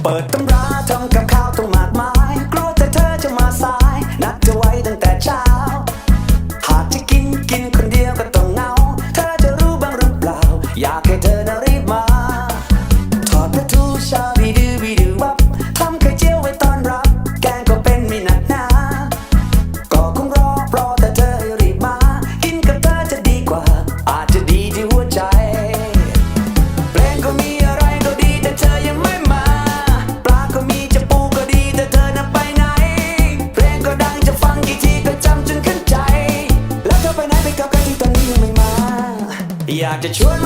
เปิดตำราทำกับข้าวต้องมากมายกลัวแต่เธอจะมาสายนัดเธอไว้ตั้งแต่เช้าหากจะกินคนเดียวก็ต้องเหงาเธอจะรู้บ้างหรือเปล่าอยากให้เธอน่ะรีบมาทอดปลาทูชาบีดื้อวับทำไข่เจียวไว้ต้อนรับแกงก็เป็นไม่หนักหนาก็คงรอแต่เธอให้รีบมากินกับเธอจะดีกว่าอาจจะดีที่หัวใจเพลงก็มีอะไรก็ดีแต่เธอยังไม่มาปลาก็มีจะปูก็ดีแต่เธอน่ะไปไหนเพลงก็ดังจะฟังกี่ทีก็จำจนขึ้นใจแล้วเธอไปไหนไปกับใครที่ตอนนี้ยังไม่มาอยากจะชวน